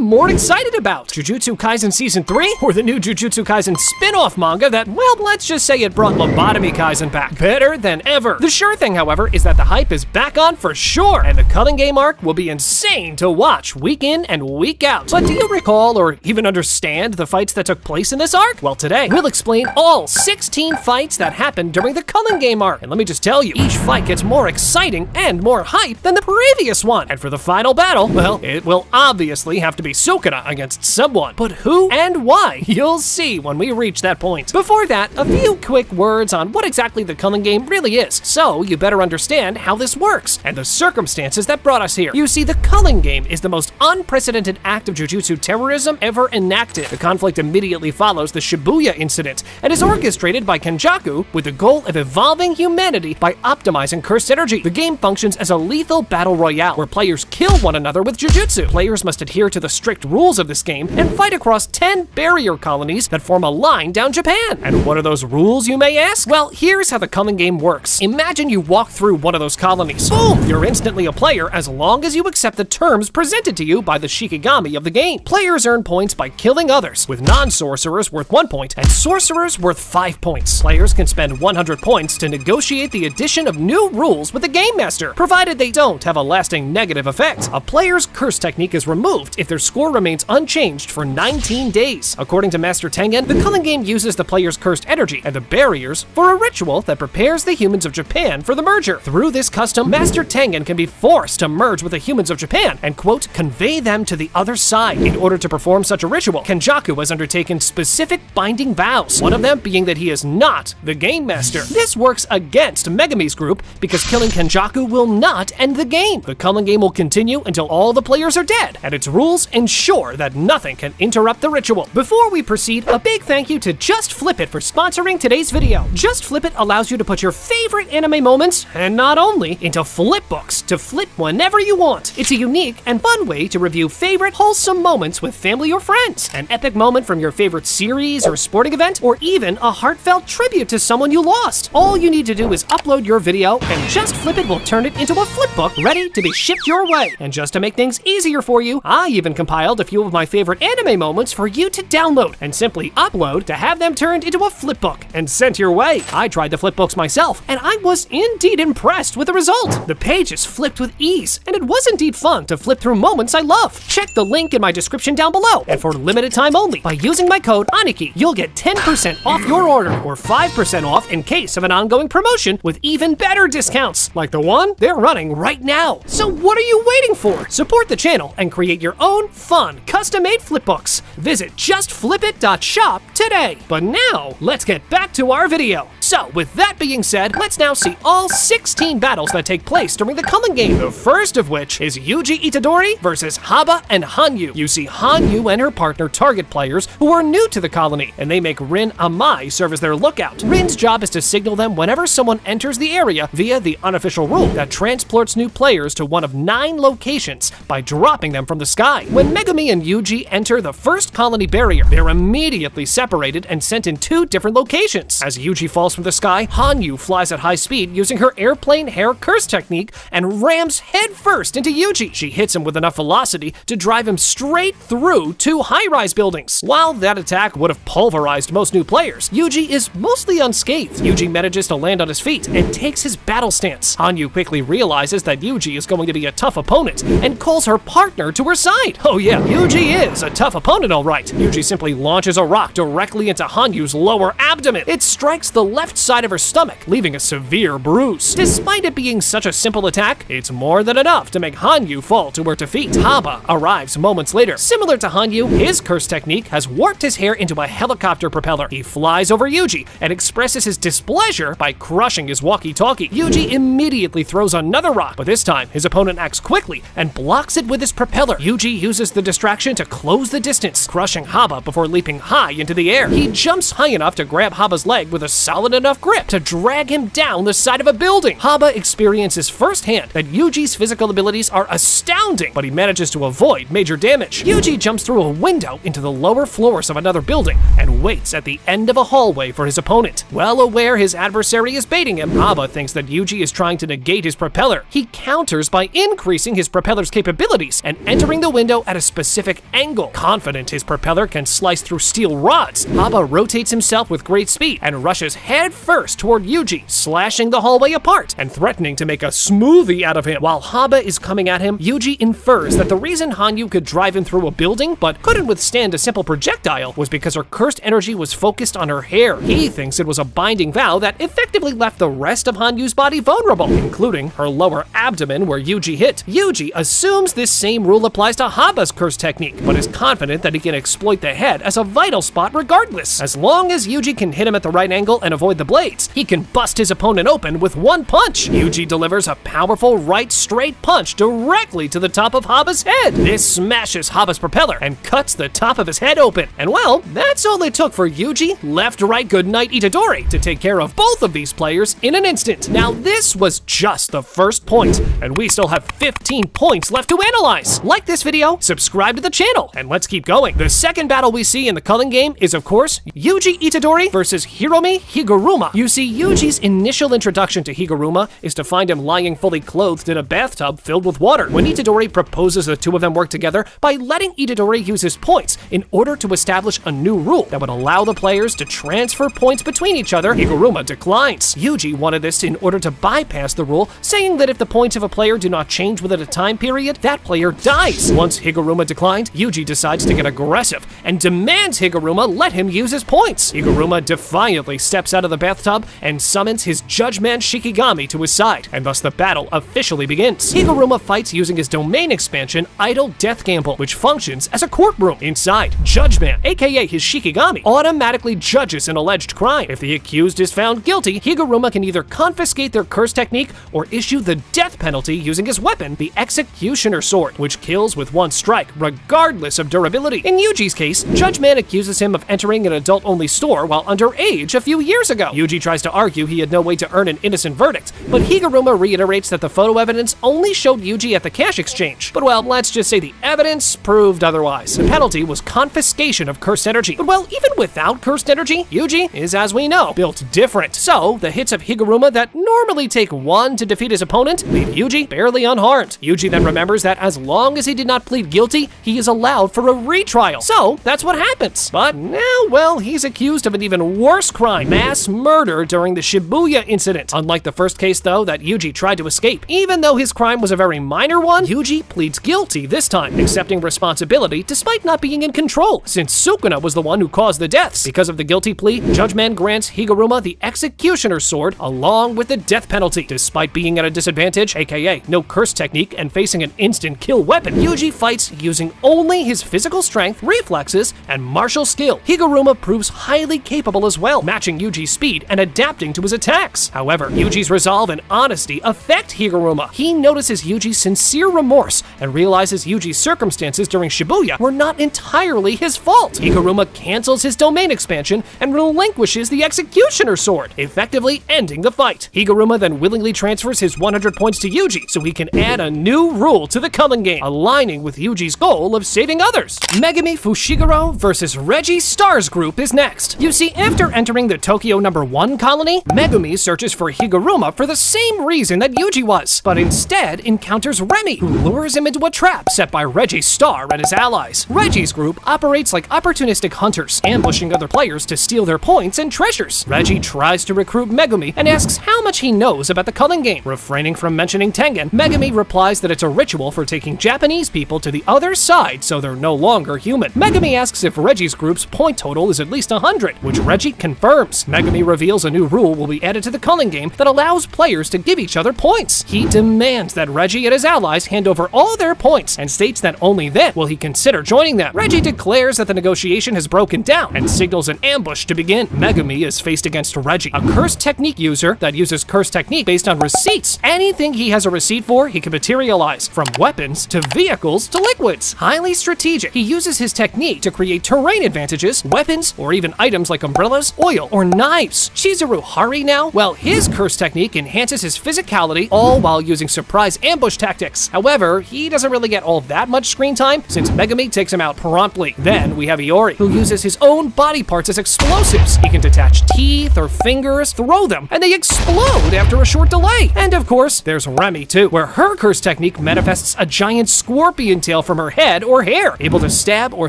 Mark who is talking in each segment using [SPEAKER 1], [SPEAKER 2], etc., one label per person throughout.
[SPEAKER 1] more excited about? Jujutsu Kaisen Season 3? Or the new Jujutsu Kaisen spin-off manga that, well, let's just say it brought Lobotomy Kaisen back. Better than ever. The sure thing, however, is that the hype is back on for sure, and the Culling Game arc will be insane to watch week in and week out. But do you recall or even understand the fights that took place in this arc? Well, today, we'll explain all 16 fights that happened during the Culling Game arc. And let me just tell you, each fight gets more exciting and more hype than the previous one. And for the final battle, well, it will obviously have to be Sukuna against someone. But who and why? You'll see when we reach that point. Before that, a few quick words on what exactly the Culling Game really is, so you better understand how this works and the circumstances that brought us here. You see, the Culling Game is the most unprecedented act of Jujutsu terrorism ever enacted. The conflict immediately follows the Shibuya incident and is orchestrated by Kenjaku with the goal of evolving humanity by optimizing cursed energy. The game functions as a lethal battle royale where players kill one another with Jujutsu. Players must adhere to the strict rules of this game and fight across 10 barrier colonies that form a line down Japan. And what are those rules, you may ask? Well, here's how the Culling Game works. Imagine you walk through one of those colonies. Boom! You're instantly a player as long as you accept the terms presented to you by the Shikigami of the game. Players earn points by killing others, with non-sorcerers worth 1 point and sorcerers worth 5 points. Players can spend 100 points to negotiate the addition of new rules with the Game Master, provided they don't have a lasting negative effect. A player's curse technique is removed if their score remains unchanged for 19 days. According to Master Tengen, the Culling Game uses the player's cursed energy and the barriers for a ritual that prepares the humans of Japan for the merger. Through this custom, Master Tengen can be forced to merge with the humans of Japan and, quote, convey them to the other side. In order to perform such a ritual, Kenjaku has undertaken specific binding vows, one of them being that he is not the Game Master. This works against Megumi's group because killing Kenjaku will not end the game. The Culling Game will continue until all the players are dead, and its rules ensure that nothing can interrupt the ritual. Before we proceed, a big thank you to Just Flip It for sponsoring today's video. Just Flip It allows you to put your favorite anime moments, and not only, into flipbooks to flip whenever you want. It's a unique and fun way to review favorite wholesome moments with family or friends. An epic moment from your favorite series or sporting event, or even a heartfelt tribute to someone you lost. All you need to do is upload your video, and Just Flip It will turn it into a flipbook ready to be shipped your way. And just to make things easier for you, I even compiled a few of my favorite anime moments for you to download and simply upload to have them turned into a flipbook and sent your way. I tried the flipbooks myself, and I was indeed impressed with the result. The pages flipped with ease, and it was indeed fun to flip through moments I love. Check the link in my description down below, and for limited time only, by using my code Aniki, you'll get 10% off your order, or 5% off in case of an ongoing promotion with even better discounts, like the one they're running right now. So what are you waiting for? Support the channel and create your own fun, custom-made flipbooks. Visit justflipit.shop today. But now, let's get back to our video. So, with that being said, let's now see all 16 battles that take place during the Culling Game. The first of which is Yuji Itadori versus Haba and Hanyu. You see, Hanyu and her partner target players who are new to the colony, and they make Rin Amai serve as their lookout. Rin's job is to signal them whenever someone enters the area via the unofficial rule that transports new players to one of 9 locations by dropping them from the sky. When Megumi and Yuji enter the first colony barrier, they're immediately separated and sent in 2 different locations. As Yuji falls from the sky, Hanyu flies at high speed using her airplane hair curse technique and rams headfirst into Yuji. She hits him with enough velocity to drive him straight through 2 high-rise buildings. While that attack would have pulverized most new players, Yuji is mostly unscathed. Yuji manages to land on his feet and takes his battle stance. Hanyu quickly realizes that Yuji is going to be a tough opponent and calls her partner to her side. Oh yeah, Yuji is a tough opponent, all right. Yuji simply launches a rock directly into Hanyu's lower abdomen. It strikes the left side of her stomach, leaving a severe bruise. Despite it being such a simple attack, it's more than enough to make Hanyu fall to her defeat. Haba arrives moments later. Similar to Hanyu, his curse technique has warped his hair into a helicopter propeller. He flies over Yuji and expresses his displeasure by crushing his walkie-talkie. Yuji immediately throws another rock, but this time his opponent acts quickly and blocks it with his propeller. Yuji uses the distraction to close the distance, crushing Haba before leaping high into the air. He jumps high enough to grab Haba's leg with a solid enough grip to drag him down the side of a building. Haba experiences firsthand that Yuji's physical abilities are astounding, but he manages to avoid major damage. Yuji jumps through a window into the lower floors of another building and waits at the end of a hallway for his opponent. Well aware his adversary is baiting him, Haba thinks that Yuji is trying to negate his propeller. He counters by increasing his propeller's capabilities and entering the window at a specific angle. Confident his propeller can slice through steel rods, Haba rotates himself with great speed and rushes head first toward Yuji, slashing the hallway apart and threatening to make a smoothie out of him. While Haba is coming at him, Yuji infers that the reason Hanyu could drive him through a building but couldn't withstand a simple projectile was because her cursed energy was focused on her hair. He thinks it was a binding vow that effectively left the rest of Hanyu's body vulnerable, including her lower abdomen where Yuji hit. Yuji assumes this same rule applies to Haba's curse technique, but is confident that he can exploit the head as a vital spot regardless. As long as Yuji can hit him at the right angle and avoid the blades, he can bust his opponent open with one punch. Yuji delivers a powerful right straight punch directly to the top of Haba's head. This smashes Haba's propeller and cuts the top of his head open. And well, that's all it took for Yuji, left, right, goodnight, Itadori to take care of both of these players in an instant. Now this was just the first point, and we still have 15 points left to analyze. Like this video, subscribe to the channel, and let's keep going. The second battle we see in the Culling game is, of course, Yuji Itadori versus Hiromi Higuruma. You see, Yuji's initial introduction to Higuruma is to find him lying fully clothed in a bathtub filled with water. When Itadori proposes the two of them work together by letting Itadori use his points in order to establish a new rule that would allow the players to transfer points between each other, Higuruma declines. Yuji wanted this in order to bypass the rule, saying that if the points of a player do not change within a time period, that player dies. Once Higuruma declined, Yuji decides to get aggressive and demands Higuruma let him use his points. Higuruma defiantly steps out of the bathtub and summons his Judgman Shikigami to his side, and thus the battle officially begins. Higuruma fights using his domain expansion, Idle Death Gamble, which functions as a courtroom. Inside, Judgman, aka his Shikigami, automatically judges an alleged crime. If the accused is found guilty, Higuruma can either confiscate their curse technique or issue the death penalty using his weapon, the Executioner Sword, which kills with one strike, regardless of durability. In Yuji's case, Judgman accuses him of entering an adult-only store while underage a few years ago. Yuji tries to argue he had no way to earn an innocent verdict, but Higuruma reiterates that the photo evidence only showed Yuji at the cash exchange. But well, let's just say the evidence proved otherwise. The penalty was confiscation of cursed energy. But well, even without cursed energy, Yuji is, as we know, built different. So, the hits of Higuruma that normally take one to defeat his opponent leave Yuji barely unharmed. Yuji then remembers that as long as he did not plead guilty, he is allowed for a retrial. So, that's what happens. But now, well, he's accused of an even worse crime, mass murder during the Shibuya incident. Unlike the first case, though, that Yuji tried to escape. Even though his crime was a very minor one, Yuji pleads guilty this time, accepting responsibility despite not being in control, since Sukuna was the one who caused the deaths. Because of the guilty plea, Judgman grants Higuruma the Executioner Sword along with the death penalty. Despite being at a disadvantage, aka no curse technique, and facing an instant kill weapon, Yuji fights using only his physical strength, reflexes, and martial skill. Higuruma proves highly capable as well, matching Yuji's speed and adapting to his attacks. However, Yuji's resolve and honesty affect Higuruma. He notices Yuji's sincere remorse and realizes Yuji's circumstances during Shibuya were not entirely his fault. Higuruma cancels his domain expansion and relinquishes the Executioner Sword, effectively ending the fight. Higuruma then willingly transfers his 100 points to Yuji so he can add a new rule to the Culling game, aligning with Yuji's goal of saving others. Megumi Fushiguro versus Reggie Star's group is next. You see, after entering the Tokyo No. 1 colony, Megumi searches for Higuruma for the same reason that Yuji was, but instead encounters Remy, who lures him into a trap set by Reggie Star and his allies. Reggie's group operates like opportunistic hunters, ambushing other players to steal their points and treasures. Reggie tries to recruit Megumi and asks how much he knows about the Culling game. Refraining from mentioning Tengen, Megumi replies that it's a ritual for taking Japanese people to the other side so they're no longer human. Megumi asks if Reggie's group's point total is at least 100, which Reggie confirms. Megumi reveals a new rule will be added to the Culling game that allows players to give each other points. He demands that Reggie and his allies hand over all their points and states that only then will he consider joining them. Reggie declares that the negotiation has broken down and signals an ambush to begin. Megumi is faced against Reggie, a curse technique user that uses curse technique based on receipts. Anything he has a receipt for, he can materialize, from weapons to vehicles to liquids. Highly strategic, he uses his technique to create terrain advantages, weapons, or even items like umbrellas, oil, or knives lives. Chizuru Hari now? Well, his curse technique enhances his physicality, all while using surprise ambush tactics. However, he doesn't really get all that much screen time since Megumi takes him out promptly. Then we have Iori, who uses his own body parts as explosives. He can detach teeth or fingers, throw them, and they explode after a short delay. And of course, there's Remy too, where her curse technique manifests a giant scorpion tail from her head or hair, able to stab or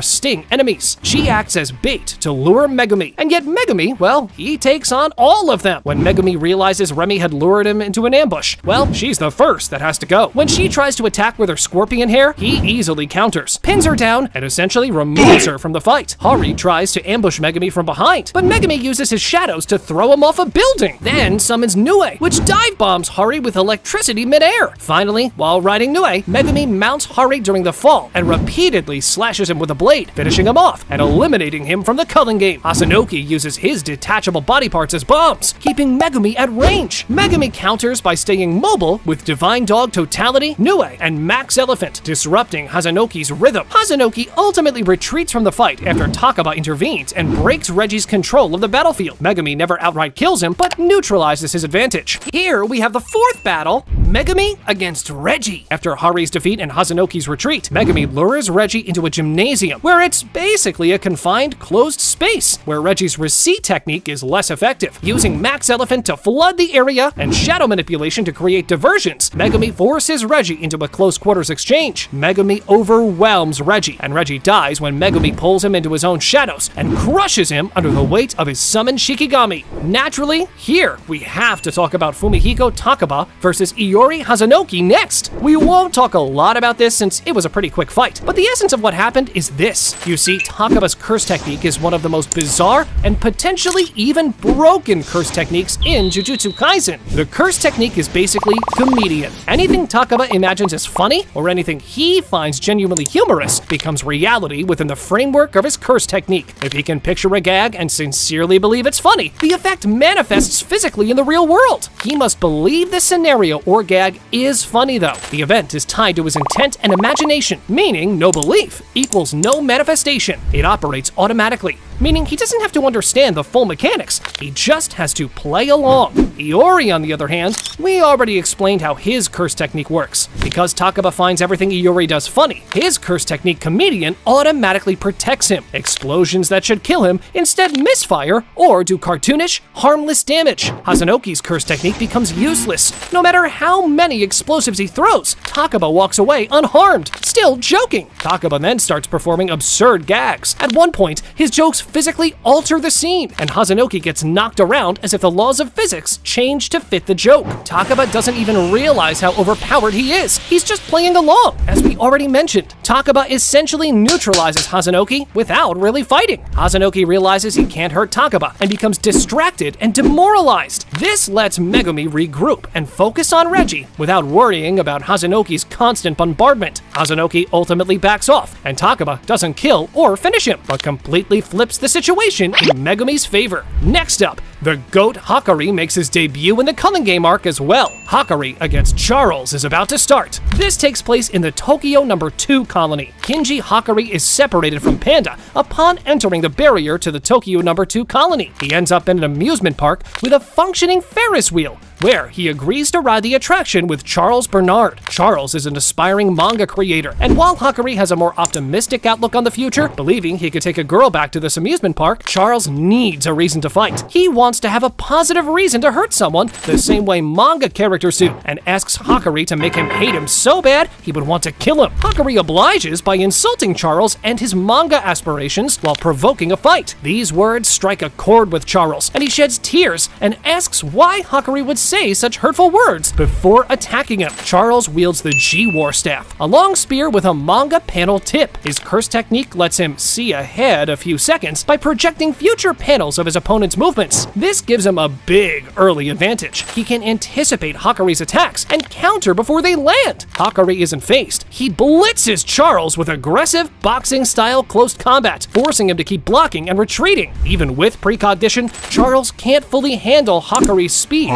[SPEAKER 1] sting enemies. She acts as bait to lure Megumi, and yet Megumi, well, he takes on all of them. When Megumi realizes Remy had lured him into an ambush, well, she's the first that has to go. When she tries to attack with her scorpion hair, he easily counters, pins her down, and essentially removes her from the fight. Hari tries to ambush Megumi from behind, but Megumi uses his shadows to throw him off a building, then summons Nue, which dive bombs Hari with electricity midair. Finally, while riding Nue, Megumi mounts Hari during the fall and repeatedly slashes him with a blade, finishing him off and eliminating him from the Culling Game. Hasanuki uses his detachable body parts as bombs, keeping Megumi at range. Megumi counters by staying mobile with Divine Dog Totality, Nue, and Max Elephant, disrupting Hasanuki's rhythm. Hasanuki ultimately retreats from the fight after Takaba intervenes and breaks Regi's control of the battlefield. Megumi never outright kills him, but neutralizes his advantage. Here we have the fourth battle, Megumi against Regi. After Hari's defeat and Hasanuki's retreat, Megumi lures Regi into a gymnasium, where it's basically a confined, closed space, where Regi's receipt technique is less effective. Using Max Elephant to flood the area and shadow manipulation to create diversions, Megumi forces Regi into a close quarters exchange. Megumi overwhelms Regi, and Regi dies when Megumi pulls him into his own shadows and crushes him under the weight of his summoned Shikigami. Naturally, here we have to talk about Fumihiko Takaba versus Iori Hasanuki next. We won't talk a lot about this since it was a pretty quick fight, but the essence of what happened is this. You see, Takaba's curse technique is one of the most bizarre and potentially even broken curse techniques in Jujutsu Kaisen. The curse technique is basically comedian. Anything Takaba imagines as funny, or anything he finds genuinely humorous, becomes reality within the framework of his curse technique. If he can picture a gag and sincerely believe it's funny, the effect manifests physically in the real world. He must believe the scenario or gag is funny though. The event is tied to his intent and imagination, meaning no belief equals no manifestation. It operates automatically, meaning he doesn't have to understand the full mechanics, he just has to play along. Iori, on the other hand, we already explained how his curse technique works. Because Takaba finds everything Iori does funny, his curse technique comedian automatically protects him. Explosions that should kill him instead misfire or do cartoonish, harmless damage. Hasanuki's curse technique becomes useless. No matter how many explosives he throws, Takaba walks away unharmed, still joking. Takaba then starts performing absurd gags. At one point, his jokes physically alter the scene, and Hasanuki gets knocked around as if the laws of physics change to fit the joke. Takaba doesn't even realize how overpowered he is. He's just playing along. As we already mentioned, Takaba essentially neutralizes Hasanuki without really fighting. Hasanuki realizes he can't hurt Takaba and becomes distracted and demoralized. This lets Megumi regroup and focus on Regi without worrying about Hasanuki's constant bombardment. Hasanuki ultimately backs off, and Takaba doesn't kill or finish him, but completely flips the situation in Megumi's favor. Next up, the GOAT Hakari makes his debut in the Culling Game arc as well. Hakari against Charles is about to start. This takes place in the Tokyo No. 2 colony. Kinji Hakari is separated from Panda upon entering the barrier to the Tokyo No. 2 colony. He ends up in an amusement park with a functioning Ferris wheel, where he agrees to ride the attraction with Charles Bernard. Charles is an aspiring manga creator, and while Hakari has a more optimistic outlook on the future, believing he could take a girl back to this amusement park, Charles needs a reason to fight. He wants to have a positive reason to hurt someone the same way manga characters do, and asks Hakari to make him hate him so bad he would want to kill him. Hakari obliges by insulting Charles and his manga aspirations while provoking a fight. These words strike a chord with Charles, and he sheds tears and asks why Hakari would say such hurtful words before attacking him. Charles wields the G-War staff, a long spear with a manga panel tip. His curse technique lets him see ahead a few seconds by projecting future panels of his opponent's movements. This gives him a big early advantage. He can anticipate Hakari's attacks and counter before they land. Hakari isn't phased. He blitzes Charles with aggressive boxing-style close combat, forcing him to keep blocking and retreating. Even with precognition, Charles can't fully handle Hakari's speed.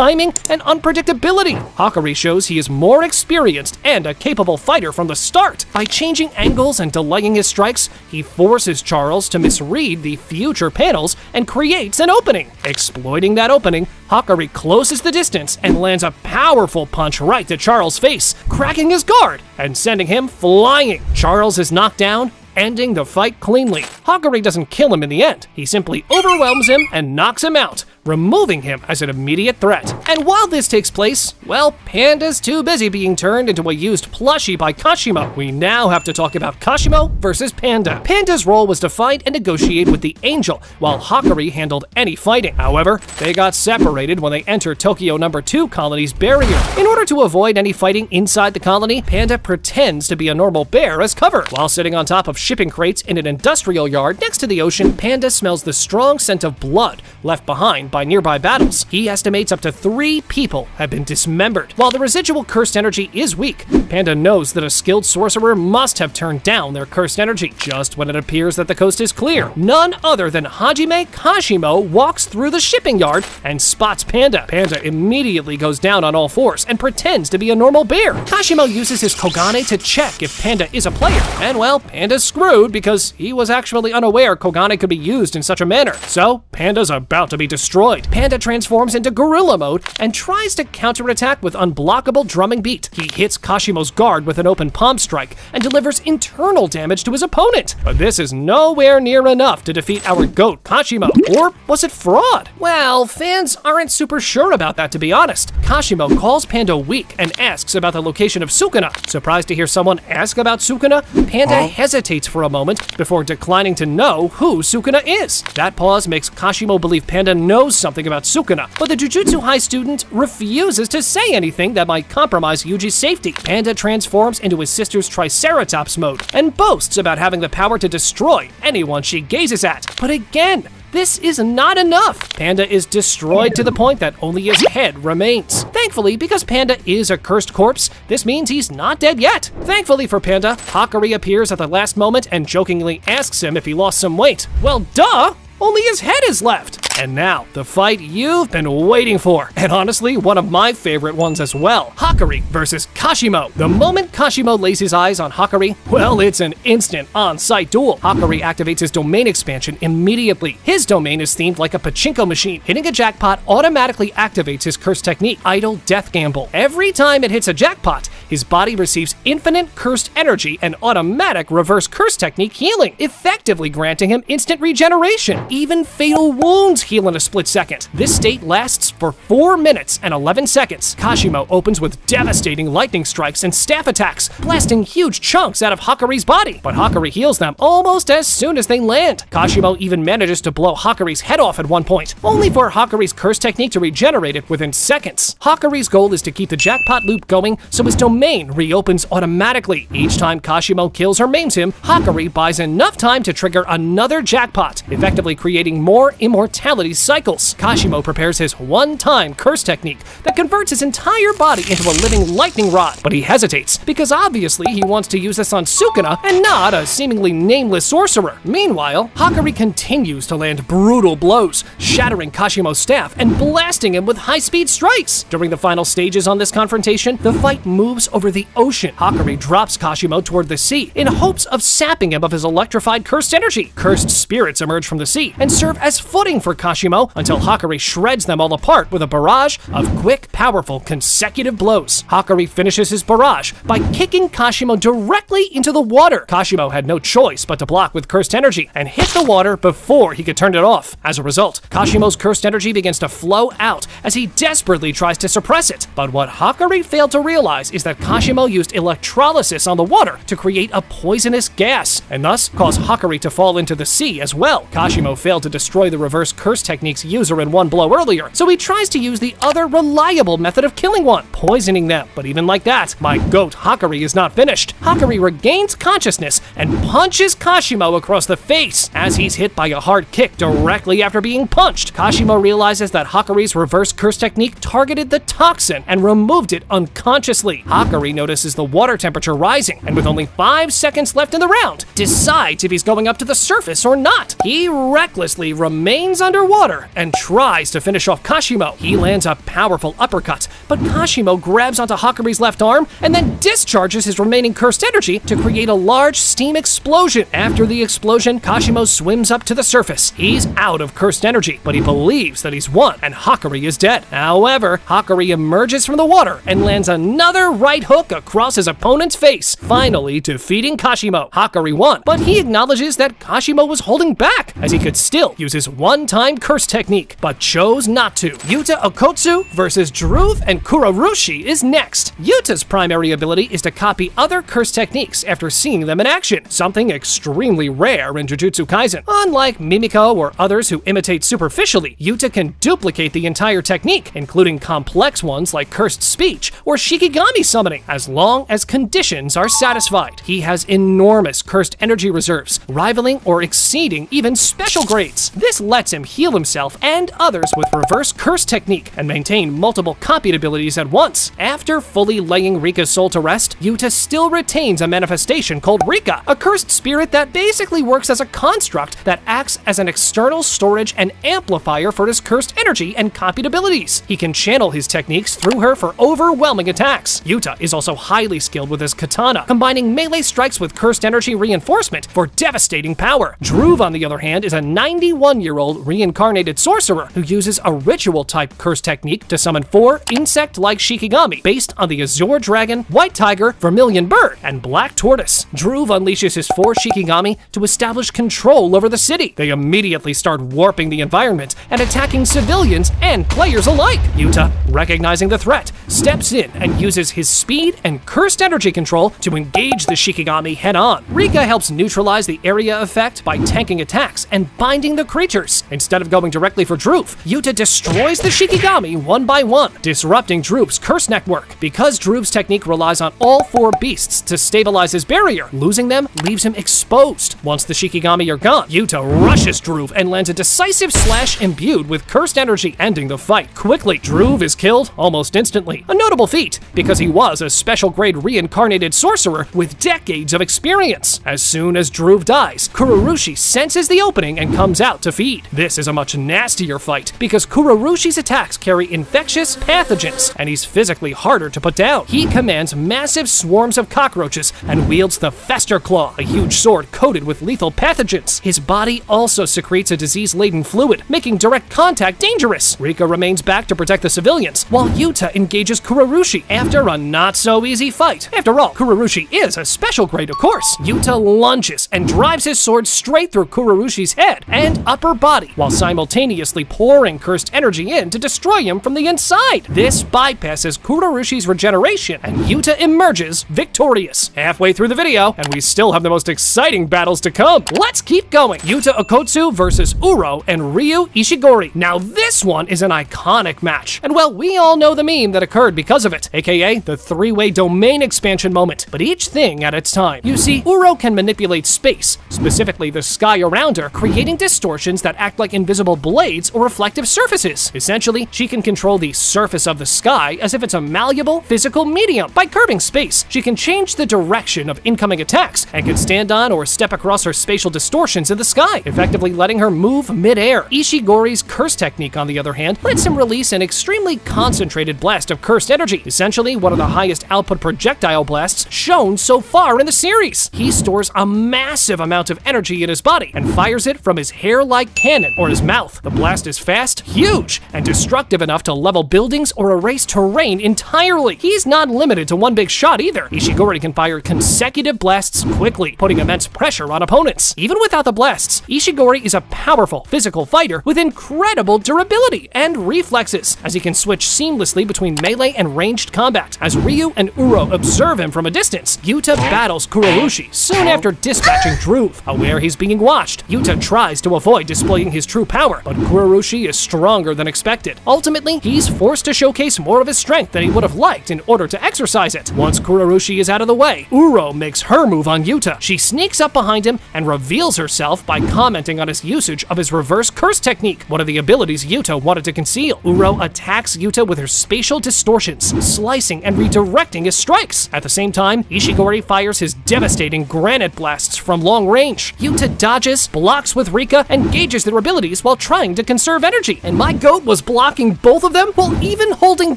[SPEAKER 1] timing and unpredictability. Hakari shows he is more experienced and a capable fighter from the start. By changing angles and delaying his strikes, he forces Charles to misread the future panels and creates an opening. Exploiting that opening, Hakari closes the distance and lands a powerful punch right to Charles' face, cracking his guard and sending him flying. Charles is knocked down, ending the fight cleanly. Hakari doesn't kill him in the end. He simply overwhelms him and knocks him out, removing him as an immediate threat. And while this takes place, well, Panda's too busy being turned into a used plushie by Kashimo. We now have to talk about Kashimo versus Panda. Panda's role was to fight and negotiate with the Angel, while Hakari handled any fighting. However, they got separated when they entered Tokyo No. 2 colony's barrier. In order to avoid any fighting inside the colony, Panda pretends to be a normal bear as cover. While sitting on top of shipping crates in an industrial yard next to the ocean, Panda smells the strong scent of blood left behind by nearby battles. He estimates up to 3 people have been dismembered. While the residual cursed energy is weak, Panda knows that a skilled sorcerer must have turned down their cursed energy. Just when it appears that the coast is clear, none other than Hajime Kashimo walks through the shipping yard and spots Panda. Panda immediately goes down on all fours and pretends to be a normal bear. Kashimo uses his Kogane to check if Panda is a player, and well, Panda's screwed because he was actually unaware Kogane could be used in such a manner. So, Panda's about to be destroyed. Panda transforms into gorilla mode and tries to counterattack with unblockable drumming beat. He hits Kashimo's guard with an open palm strike and delivers internal damage to his opponent. But this is nowhere near enough to defeat our GOAT Kashimo. Or was it fraud? Well, fans aren't super sure about that, to be honest. Kashimo calls Panda weak and asks about the location of Sukuna. Surprised to hear someone ask about Sukuna, Panda hesitates for a moment before declining to know who Sukuna is. That pause makes Kashimo believe Panda knows something about Sukuna, but the Jujutsu High student refuses to say anything that might compromise Yuji's safety. Panda transforms into his sister's Triceratops mode and boasts about having the power to destroy anyone she gazes at. But again, this is not enough. Panda is destroyed to the point that only his head remains. Thankfully, because Panda is a cursed corpse, this means he's not dead yet. Thankfully for Panda, Hakari appears at the last moment and jokingly asks him if he lost some weight. Well, duh! Only his head is left. And now, the fight you've been waiting for, and honestly, one of my favorite ones as well. Hakari versus Kashimo. The moment Kashimo lays his eyes on Hakari, well, it's an instant on-site duel. Hakari activates his domain expansion immediately. His domain is themed like a pachinko machine. Hitting a jackpot automatically activates his cursed technique, Idle Death Gamble. Every time it hits a jackpot, his body receives infinite cursed energy and automatic reverse curse technique healing, effectively granting him instant regeneration. Even fatal wounds heal in a split second. This state lasts for 4 minutes and 11 seconds. Kashimo opens with devastating lightning strikes and staff attacks, blasting huge chunks out of Hakari's body. But Hakari heals them almost as soon as they land. Kashimo even manages to blow Hakari's head off at one point, only for Hakari's curse technique to regenerate it within seconds. Hakari's goal is to keep the jackpot loop going so his domain reopens automatically. Each time Kashimo kills or maims him, Hakari buys enough time to trigger another jackpot, effectively creating more immortality cycles. Kashimo prepares his one-time curse technique that converts his entire body into a living lightning rod, but he hesitates because obviously he wants to use this on Sukuna and not a seemingly nameless sorcerer. Meanwhile, Hakari continues to land brutal blows, shattering Kashimo's staff and blasting him with high-speed strikes. During the final stages on this confrontation, the fight moves over the ocean. Hakari drops Kashimo toward the sea in hopes of sapping him of his electrified cursed energy. Cursed spirits emerge from the sea and serve as footing for Kashimo until Hakari shreds them all apart with a barrage of quick, powerful, consecutive blows. Hakari finishes his barrage by kicking Kashimo directly into the water. Kashimo had no choice but to block with cursed energy and hit the water before he could turn it off. As a result, Kashimo's cursed energy begins to flow out as he desperately tries to suppress it. But what Hakari failed to realize is that Kashimo used electrolysis on the water to create a poisonous gas, and thus cause Hakari to fall into the sea as well. Kashimo failed to destroy the reverse curse technique's user in one blow earlier, so he tries to use the other reliable method of killing one, poisoning them. But even like that, my goat Hakari is not finished. Hakari regains consciousness and punches Kashimo across the face. As he's hit by a hard kick directly after being punched, Kashimo realizes that Hakari's reverse curse technique targeted the toxin and removed it unconsciously. Hakari Hakari notices the water temperature rising, and with only 5 seconds left in the round, decides if he's going up to the surface or not. He recklessly remains underwater and tries to finish off Kashimo. He lands a powerful uppercut, but Kashimo grabs onto Hakari's left arm and then discharges his remaining cursed energy to create a large steam explosion. After the explosion, Kashimo swims up to the surface. He's out of cursed energy, but he believes that he's won and Hakari is dead. However, Hakari emerges from the water and lands another right hook across his opponent's face, finally defeating Kashimo. Hakari won, but he acknowledges that Kashimo was holding back, as he could still use his one-time curse technique, but chose not to. Yuta Okotsu versus Druve and Kurorushi is next. Yuta's primary ability is to copy other curse techniques after seeing them in action, something extremely rare in Jujutsu Kaisen. Unlike Mimiko or others who imitate superficially, Yuta can duplicate the entire technique, including complex ones like cursed speech or Shikigami summoning, as long as conditions are satisfied. He has enormous cursed energy reserves, rivaling or exceeding even special grades. This lets him heal himself and others with reverse curse technique and maintain multiple copied abilities at once. After fully laying Rika's soul to rest, Yuta still retains a manifestation called Rika, a cursed spirit that basically works as a construct that acts as an external storage and amplifier for his cursed energy and copied abilities. He can channel his techniques through her for overwhelming attacks. Yuta is also highly skilled with his katana, combining melee strikes with cursed energy reinforcement for devastating power. Druve, on the other hand, is a 91-year-old reincarnated sorcerer who uses a ritual-type curse technique to summon 4 insect-like Shikigami based on the Azure Dragon, White Tiger, Vermilion Bird, and Black Tortoise. Druve unleashes his 4 Shikigami to establish control over the city. They immediately start warping the environment and attacking civilians and players alike. Yuta, recognizing the threat, steps in and uses his speed and cursed energy control to engage the Shikigami head-on. Rika helps neutralize the area effect by tanking attacks and binding the creatures. Instead of going directly for Druve, Yuta destroys the Shikigami one by one, disrupting Druve's curse network. Because Druve's technique relies on all 4 beasts to stabilize his barrier, losing them leaves him exposed. Once the Shikigami are gone, Yuta rushes Druve and lands a decisive slash imbued with cursed energy, ending the fight quickly. Druve is killed almost instantly, a notable feat because he was a special grade reincarnated sorcerer with decades of experience. As soon as Druve dies, Kurorushi senses the opening and comes out to feed. This is a much nastier fight because Kurorushi's attacks carry infectious pathogens and he's physically harder to put down. He commands massive swarms of cockroaches and wields the Fester Claw, a huge sword coated with lethal pathogens. His body also secretes a disease-laden fluid, making direct contact dangerous. Rika remains back to protect the civilians, while Yuta engages Kurorushi after a not-so-easy fight. After all, Kurorushi is a special grade, of course. Yuta lunges and drives his sword straight through Kurorushi's head and upper body, while simultaneously pouring cursed energy in to destroy him from the inside. This bypasses Kurorushi's regeneration, and Yuta emerges victorious. Halfway through the video, and we still have the most exciting battles to come. Let's keep going. Yuta Okotsu versus Uro and Ryu Ishigori. Now this one is an iconic match, and well, we all know the meme that occurred because of it, aka the 3-way domain expansion moment, but each thing at its time. You see, Uro can manipulate space, specifically the sky around her, creating distortions that act like invisible blades or reflective surfaces. Essentially, she can control the surface of the sky as if it's a malleable physical medium. By curbing space, she can change the direction of incoming attacks and can stand on or step across her spatial distortions in the sky, effectively letting her move mid-air. Ishigori's curse technique, on the other hand, lets him release an extremely concentrated blast of cursed energy, essentially one of the highest output projectile blasts shown so far in the series. He stores a massive amount of energy in his body and fires it from his hair-like cannon or his mouth. The blast is fast, huge, and destructive enough to level buildings or erase terrain entirely. He's not limited to one big shot either. Ishigori can fire consecutive blasts quickly, putting immense pressure on opponents. Even without the blasts, Ishigori is a powerful physical fighter with incredible durability and reflexes, as he can switch seamlessly between melee and ranged combat. As Ryu and Uro observe him from a distance, Yuta battles Kurorushi soon after dispatching Druve. Aware he's being watched, Yuta tries to avoid displaying his true power, but Kurorushi is stronger than expected. Ultimately, he's forced to showcase more of his strength than he would have liked in order to exercise it. Once Kurorushi is out of the way, Uro makes her move on Yuta. She sneaks up behind him and reveals herself by commenting on his usage of his reverse curse technique, one of the abilities Yuta wanted to conceal. Uro attacks Yuta with her spatial distortions, slicing and redirecting directing his strikes. At the same time, Ishigori fires his devastating granite blasts from long range. Yuta dodges, blocks with Rika, and gauges their abilities while trying to conserve energy. And my goat was blocking both of them while even holding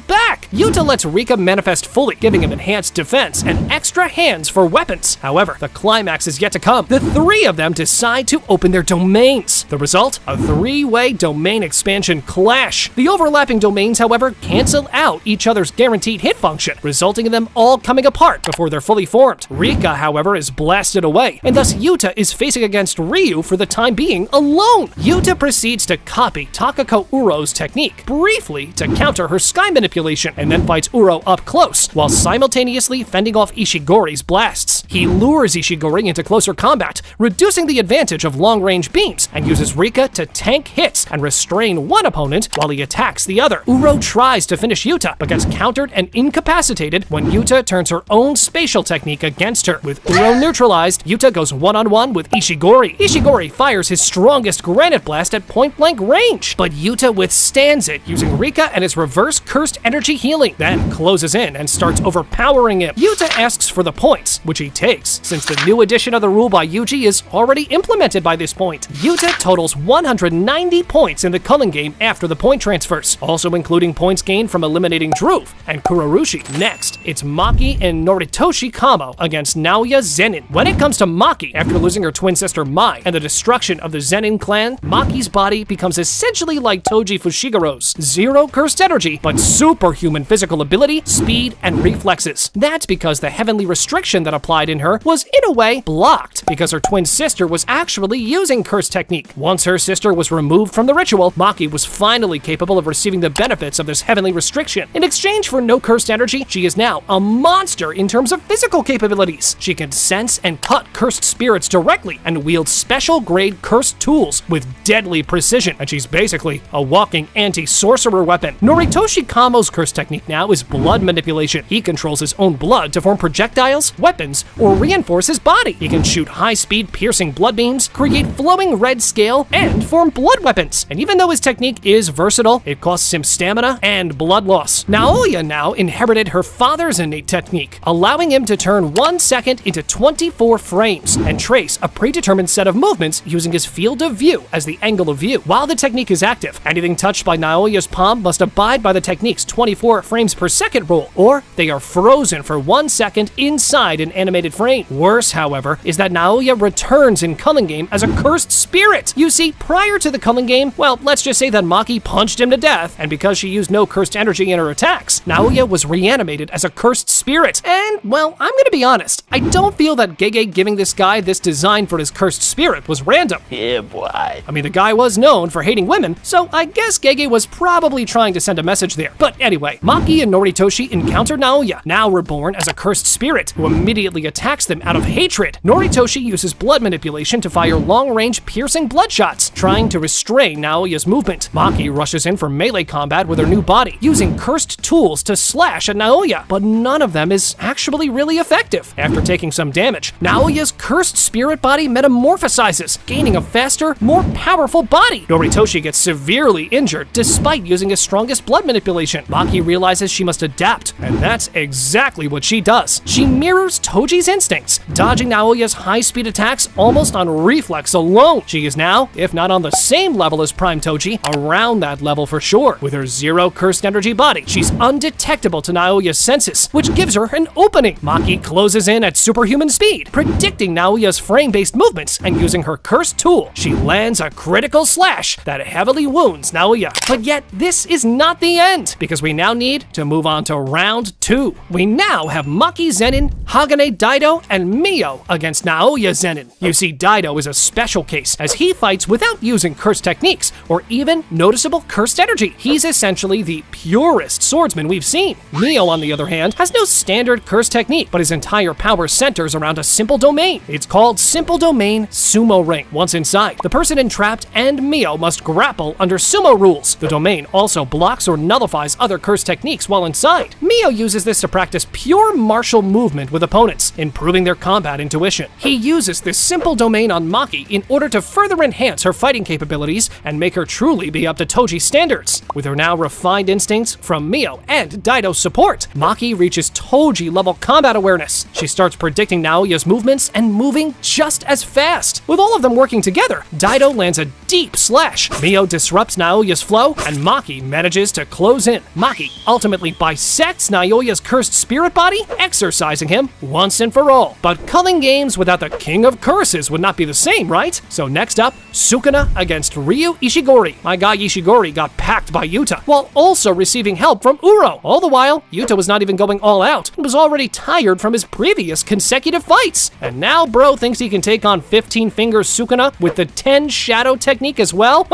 [SPEAKER 1] back. Yuta lets Rika manifest fully, giving him enhanced defense and extra hands for weapons. However, the climax is yet to come. The three of them decide to open their domains. The result? A three-way domain expansion clash. The overlapping domains, however, cancel out each other's guaranteed hit function, resulting in them all coming apart before they're fully formed. Rika, however, is blasted away, and thus Yuta is facing against Ryu for the time being alone. Yuta proceeds to copy Takako Uro's technique, briefly to counter her sky manipulation, and then fights Uro up close, while simultaneously fending off Ishigori's blasts. He lures Ishigori into closer combat, reducing the advantage of long-range beams, and uses Rika to tank hits and restrain one opponent while he attacks the other. Uro tries to finish Yuta, but gets countered and incapacitated when Yuta turns her own spatial technique against her. With Uro neutralized, Yuta goes one-on-one with Ishigori. Ishigori fires his strongest granite blast at point-blank range, but Yuta withstands it using Rika and his reverse cursed energy healing, then closes in and starts overpowering him. Yuta asks for the points, which he takes, since the new edition of the rule by Yuji is already implemented by this point. Yuta totals 190 points in the Culling game after the point transfers, also including points gained from eliminating Druv and Kurorushi. Next, it's Maki and Noritoshi Kamo against Naoya Zenin. When it comes to Maki, after losing her twin sister Mai and the destruction of the Zenin clan, Maki's body becomes essentially like Toji Fushigaro's. Zero cursed energy, but superhuman physical ability, speed, and reflexes. That's because the heavenly restriction that applied in her was, in a way, blocked, because her twin sister was actually using cursed technique. Once her sister was removed from the ritual, Maki was finally capable of receiving the benefits of this heavenly restriction. In exchange for no cursed energy, she is now a monster in terms of physical capabilities. She can sense and cut cursed spirits directly and wields special grade cursed tools with deadly precision, and she's basically a walking anti-sorcerer weapon. Noritoshi Kamo's cursed technique now is blood manipulation. He controls his own blood to form projectiles, weapons, or reinforce his body. He can shoot high-speed piercing blood beams, create flowing red scale, and form blood weapons. And even though his technique is versatile, it costs him stamina and blood loss. Naoya now inherited her father's innate technique, allowing him to turn 1 second into 24 frames and trace a predetermined set of movements using his field of view as the angle of view. While the technique is active, anything touched by Naoya's palm must abide by the technique's 24 frames per second rule, or they are frozen for 1 second inside an animated frame. Worse, however, is that Naoya returns in Culling Game as a cursed spirit. You see, prior to the Culling Game, well, let's just say that Maki punched him to death, and because she used no cursed energy in her attacks, Naoya was reanimated as a cursed spirit. And, well, I'm gonna be honest, I don't feel that Gege giving this guy this design for his cursed spirit was random.
[SPEAKER 2] Yeah, boy.
[SPEAKER 1] I mean, the guy was known for hating women, so I guess Gege was probably trying to send a message there. But anyway, Maki and Noritoshi encounter Naoya, now reborn as a cursed spirit, who immediately attacks them out of hatred. Noritoshi uses blood manipulation to fire long-range piercing blood shots, trying to restrain Naoya's movement. Maki rushes in for melee combat with her new body, using cursed tools to slash at Naoya, but none of them is actually really effective. After taking some damage, Naoya's cursed spirit body metamorphosizes, gaining a faster, more powerful body. Noritoshi gets severely injured despite using his strongest blood manipulation. Maki realizes she must adapt, and that's exactly what she does. She mirrors Toji's instincts, dodging Naoya's high-speed attacks almost on reflex alone. She is now, if not on the same level as Prime Toji, around that level for sure. With her zero cursed energy body, she's undetectable to Naoya's senses, which gives her an opening. Maki closes in at superhuman speed, predicting Naoya's frame-based movements, and using her cursed tool, she lands a critical slash that heavily wounds Naoya. But yet, this is not the end, because we now need to move on to round 2. We now have Maki Zenin, Hagane Daido, and Mio against Naoya Zenin. You see, Daido is a special case, as he fights without using cursed techniques, or even noticeable cursed energy. He's essentially the purest swordsman we've seen. Mio, on the other hand, has no standard cursed technique, but his entire power centers around a simple domain. It's called Simple Domain Sumo Ring. Once inside, the person entrapped and Mio must grapple under sumo rules. The domain also blocks or nullifies other cursed techniques while inside. Mio uses this to practice pure martial movement with opponents, improving their combat intuition. He uses this simple domain on Maki in order to further enhance her fighting fighting capabilities and make her truly be up to Toji standards. With her now refined instincts from Mio and Daido's support, Maki reaches Toji-level combat awareness. She starts predicting Naoya's movements and moving just as fast. With all of them working together, Daido lands a deep slash. Mio disrupts Naoya's flow, and Maki manages to close in. Maki ultimately bisects Naoya's cursed spirit body, exorcising him once and for all. But Culling Games without the King of Curses would not be the same, right? So next up, Sukuna against Ryu Ishigori. My guy Ishigori got packed by Yuta, while also receiving help from Uro. All the while, Yuta was not even going all out and was already tired from his previous consecutive fights. And now bro thinks he can take on 15-finger Sukuna with the 10 shadow technique as well?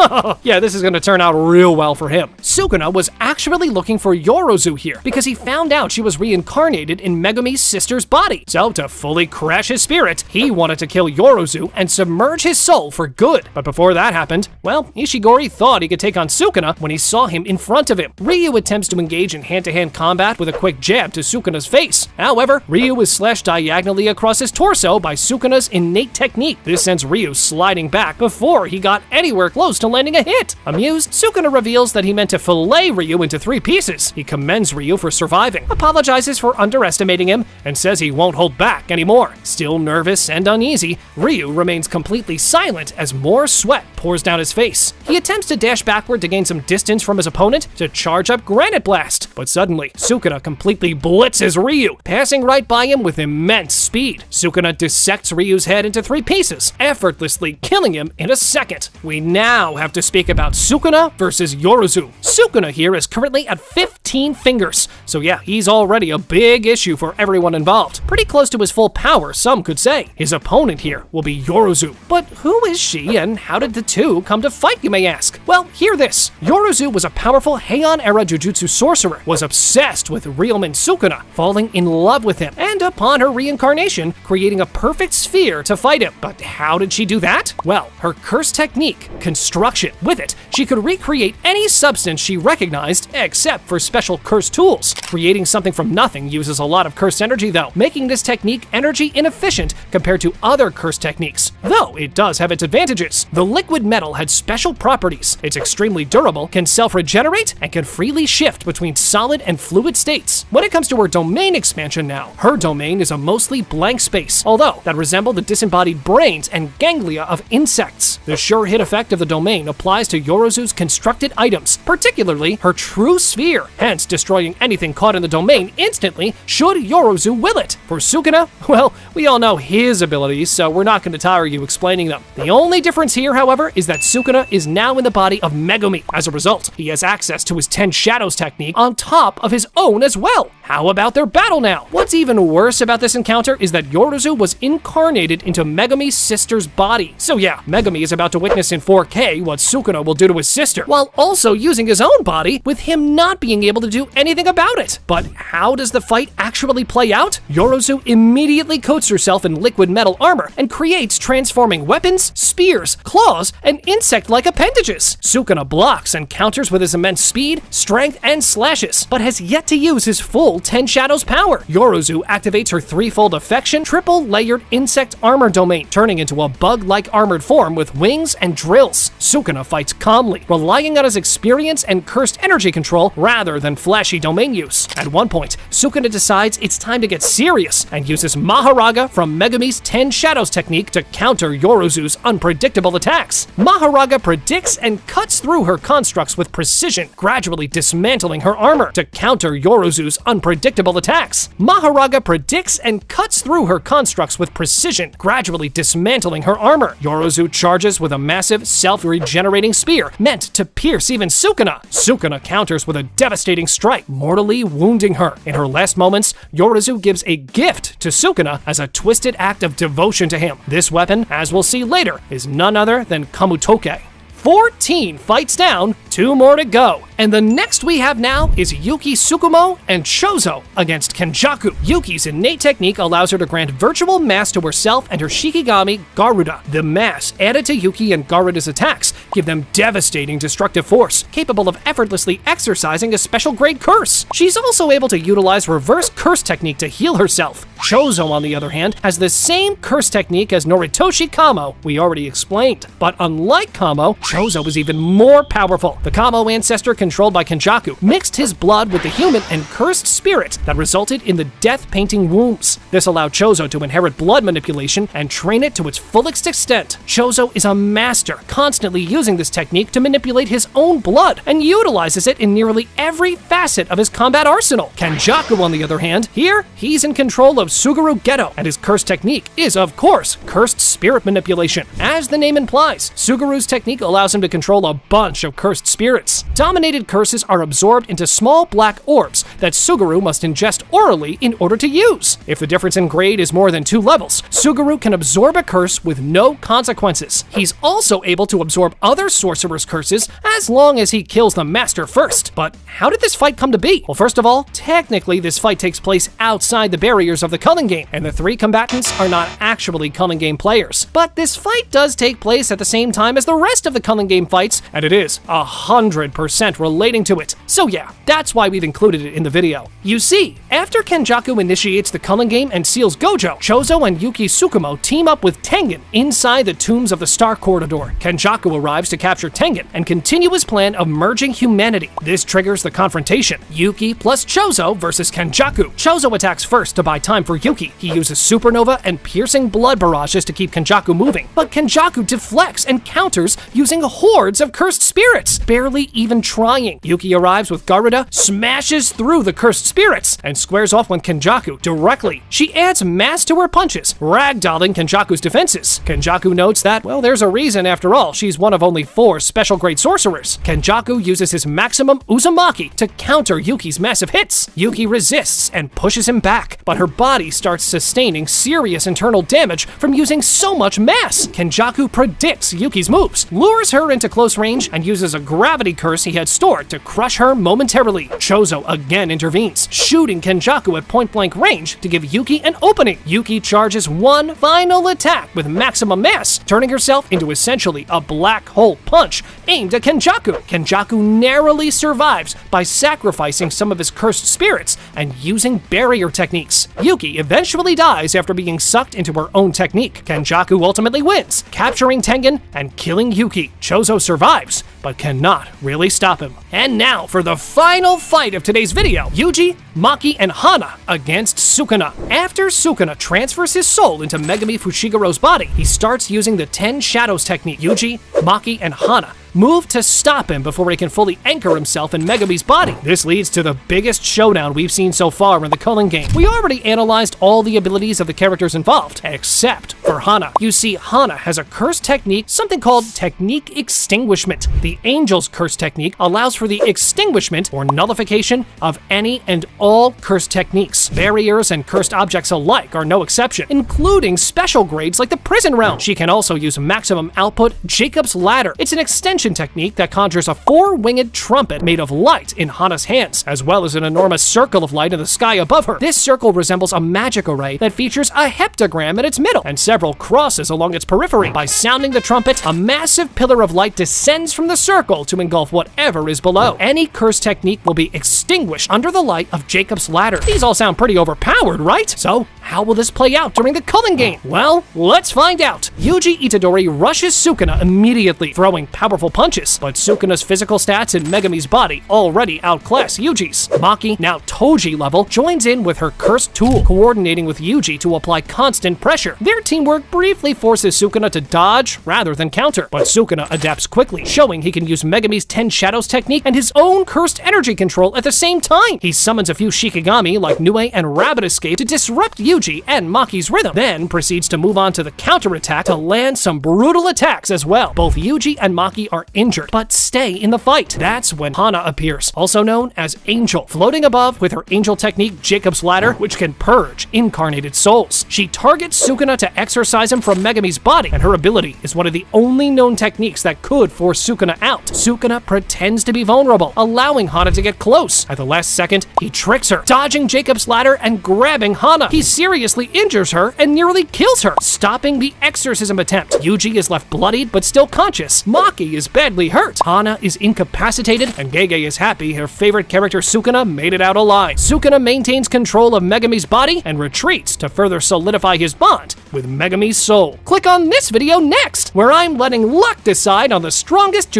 [SPEAKER 1] Yeah, this is gonna turn out real well for him. Sukuna was actually looking for Yorozu here because he found out she was reincarnated in Megumi's sister's body. So to fully crash his spirit, he wanted to kill Yorozu and submerge his soul for good. But before that happened, well, Ishigori thought he could take on Sukuna when he saw him in front of him. Ryu attempts to engage in hand-to-hand combat with a quick jab to Sukuna's face. However, Ryu is slashed diagonally across his torso by Sukuna's innate technique. This sends Ryu sliding back before he got anywhere close to landing a hit. Amused, Sukuna reveals that he meant to fillet Ryu into 3 pieces. He commends Ryu for surviving, apologizes for underestimating him, and says he won't hold back anymore. Still nervous and uneasy, Ryu remains completely silent as more sweat pours down his face. He attempts to dash backward to gain some distance from his opponent to charge up Granite Blast, but suddenly, Sukuna completely blitzes Ryu, passing right by him with immense speed. Sukuna dissects Ryu's head into 3 pieces, effortlessly killing him in a second. We now have to speak about Sukuna versus Yorozu. Sukuna here is currently at 15 fingers, so yeah, he's already a big issue for everyone involved. Pretty close to his full power, some could say. His opponent here will be Yorozu. But who is she and how did the two come to fight, you may ask? Well, hear this. Yorozu was a powerful Heian-era Jujutsu sorcerer, was obsessed with Realman Sukuna, falling in love with him, and upon her reincarnation, creating a perfect sphere to fight him. But how did she do that? Well, her curse technique, construction. With it, she could recreate any substance she recognized, except for special curse tools. Creating something from nothing uses a lot of cursed energy though, making this technique energy inefficient compared to other curse techniques. Though it does have its advantages. The liquid metal had special properties. It's extremely durable, can self-regenerate, and can freely shift between solid and fluid states. When it comes to her domain expansion now, her domain is a mostly blank space, although that resemble the disembodied brains and ganglia of insects. The sure hit effect of the domain applies to Yorozu's constructed items, particularly her true sphere, hence destroying anything caught in the domain instantly should Yorozu will it. For Sukuna, well, we all know his abilities, so we're not going to tire you explaining them. The only difference here, however, is that Sukuna is now in the body of Megumi. As a result, he has access to his 10 Shadows technique on top of his own as well. How about their battle now? What's even worse about this encounter is that Yorozu was incarnated into Megumi's sister's body. So yeah, Megumi is about to witness in 4K what Sukuna will do to his sister, while also using his own body, with him not being able to do anything about it. But how does the fight actually play out? Yorozu immediately coats herself in liquid metal armor and creates transforming weapons, spears, claws, and insect-like appendages. Sukuna blocks and counters with his immense speed, strength, and slashes, but has yet to use his full 10 Shadows power. Yorozu activates her threefold affection, triple-layered insect armor domain, turning into a bug-like armored form with wings and drills. Sukuna fights calmly, relying on his experience and cursed energy control rather than flashy domain use. At one point, Sukuna decides it's time to get serious and uses Maharaga from Megumi's 10 Shadows technique to counter Yorozu's unpredictable attacks. Maharaga predicts and cuts through her constructs with precision, gradually dismantling her armor to counter Yorozu's unpredictable attacks. Maharaga predicts and cuts through her constructs with precision, gradually dismantling her armor. Yorozu charges with a massive, self-regenerating spear meant to pierce even Sukuna. Sukuna counters with a devastating strike, mortally wounding her. In her last moments, Yorozu gives a gift to Sukuna as a twisted act of devotion to him. This weapon, as we'll see later, is none other than Kamutoke. 14 fights down, 2 more to go. And the next we have now is Yuki Tsukumo and Chozo against Kenjaku. Yuki's innate technique allows her to grant virtual mass to herself and her Shikigami, Garuda. The mass added to Yuki and Garuda's attacks give them devastating destructive force, capable of effortlessly exercising a special grade curse. She's also able to utilize reverse curse technique to heal herself. Chozo, on the other hand, has the same curse technique as Noritoshi Kamo we already explained. But unlike Kamo, Chozo is even more powerful. The Kamo ancestor controlled by Kenjaku mixed his blood with the human and cursed spirit that resulted in the death painting wombs. This allowed Chozo to inherit blood manipulation and train it to its fullest extent. Chozo is a master, constantly using this technique to manipulate his own blood and utilizes it in nearly every facet of his combat arsenal. Kenjaku, on the other hand, here he's in control of Suguru Geto, and his cursed technique is, of course, cursed spirit manipulation. As the name implies, Suguru's technique allows him to control a bunch of cursed spirits. Dominated curses are absorbed into small black orbs that Suguru must ingest orally in order to use. If the difference in grade is more than 2 levels, Suguru can absorb a curse with no consequences. He's also able to absorb other sorcerers' curses as long as he kills the master first. But how did this fight come to be? Well, first of all, technically this fight takes place outside the barriers of the Culling Game, and the 3 combatants are not actually Culling Game players. But this fight does take place at the same time as the rest of the Culling Game fights, and it is 100% relating to it. So yeah, that's why we've included it in the video. You see, after Kenjaku initiates the Culling Game and seals Gojo, Chozo and Yuki Tsukumo team up with Tengen inside the Tombs of the Star Corridor. Kenjaku arrives to capture Tengen and continue his plan of merging humanity. This triggers the confrontation. Yuki plus Chozo versus Kenjaku. Chozo attacks first to buy time for Yuki. He uses supernova and piercing blood barrages to keep Kenjaku moving, but Kenjaku deflects and counters using hordes of cursed spirits, barely even trying. Yuki arrives with Garuda, smashes through the cursed spirits, and squares off with Kenjaku directly. She adds mass to her punches, ragdolling Kenjaku's defenses. Kenjaku notes that, well, there's a reason after all, she's one of only 4 special grade sorcerers. Kenjaku uses his maximum Uzumaki to counter Yuki's massive hits. Yuki resists and pushes him back, but her body starts sustaining serious internal damage from using so much mass. Kenjaku predicts Yuki's moves, lures her into close range, and uses a gravity curse he had stored to crush her momentarily. Chozo again intervenes, shooting Kenjaku at point-blank range to give Yuki an opening. Yuki charges one final attack with maximum mass, turning herself into essentially a black hole punch aimed at Kenjaku. Kenjaku narrowly survives by sacrificing some of his cursed spirits and using barrier techniques. Yuki eventually dies after being sucked into her own technique. Kenjaku ultimately wins, capturing Tengen and killing Yuki. Chozo survives, but cannot really stop him. And now for the final fight of today's video, Yuji, Maki, and Hana against Sukuna. After Sukuna transfers his soul into Megumi Fushigaro's body, he starts using the 10 Shadows technique. Yuji, Maki, and Hana move to stop him before he can fully anchor himself in Megumi's body. This leads to the biggest showdown we've seen so far in the Culling Game. We already analyzed all the abilities of the characters involved, except for Hana. You see, Hana has a curse technique, something called Technique Extinguishment. The Angel's curse technique allows for the extinguishment or nullification of any and all curse techniques. Barriers and cursed objects alike are no exception, including special grades like the Prison Realm. She can also use maximum output Jacob's Ladder. It's an extension technique that conjures a 4-winged trumpet made of light in Hana's hands, as well as an enormous circle of light in the sky above her. This circle resembles a magic array that features a heptagram in its middle and several crosses along its periphery. By sounding the trumpet, a massive pillar of light descends from the circle to engulf whatever is below. Any curse technique will be extinguished under the light of Jacob's Ladder. These all sound pretty overpowered, right? So, how will this play out during the Culling Game? Well, let's find out. Yuji Itadori rushes Sukuna immediately, throwing powerful punches, but Sukuna's physical stats in Megumi's body already outclass Yuji's. Maki, now Toji level, joins in with her cursed tool, coordinating with Yuji to apply constant pressure. Their teamwork briefly forces Sukuna to dodge rather than counter, but Sukuna adapts quickly, showing he can use Megumi's 10 Shadows technique and his own cursed energy control at the same time. He summons a few Shikigami like Nue and Rabbit Escape to disrupt Yuji Yuji and Maki's rhythm, then proceeds to move on to the counterattack to land some brutal attacks as well. Both Yuji and Maki are injured, but stay in the fight. That's when Hana appears, also known as Angel, floating above with her angel technique Jacob's Ladder, which can purge incarnated souls. She targets Sukuna to exorcise him from Megumi's body, and her ability is one of the only known techniques that could force Sukuna out. Sukuna pretends to be vulnerable, allowing Hana to get close. At the last second, he tricks her, dodging Jacob's Ladder and grabbing Hana. He seriously injures her and nearly kills her, stopping the exorcism attempt. Yuji is left bloodied but still conscious. Maki is badly hurt. Hana is incapacitated, and Gege is happy her favorite character Sukuna made it out alive. Sukuna maintains control of Megumi's body and retreats to further solidify his bond with Megumi's soul. Click on this video next, where I'm letting luck decide on the strongest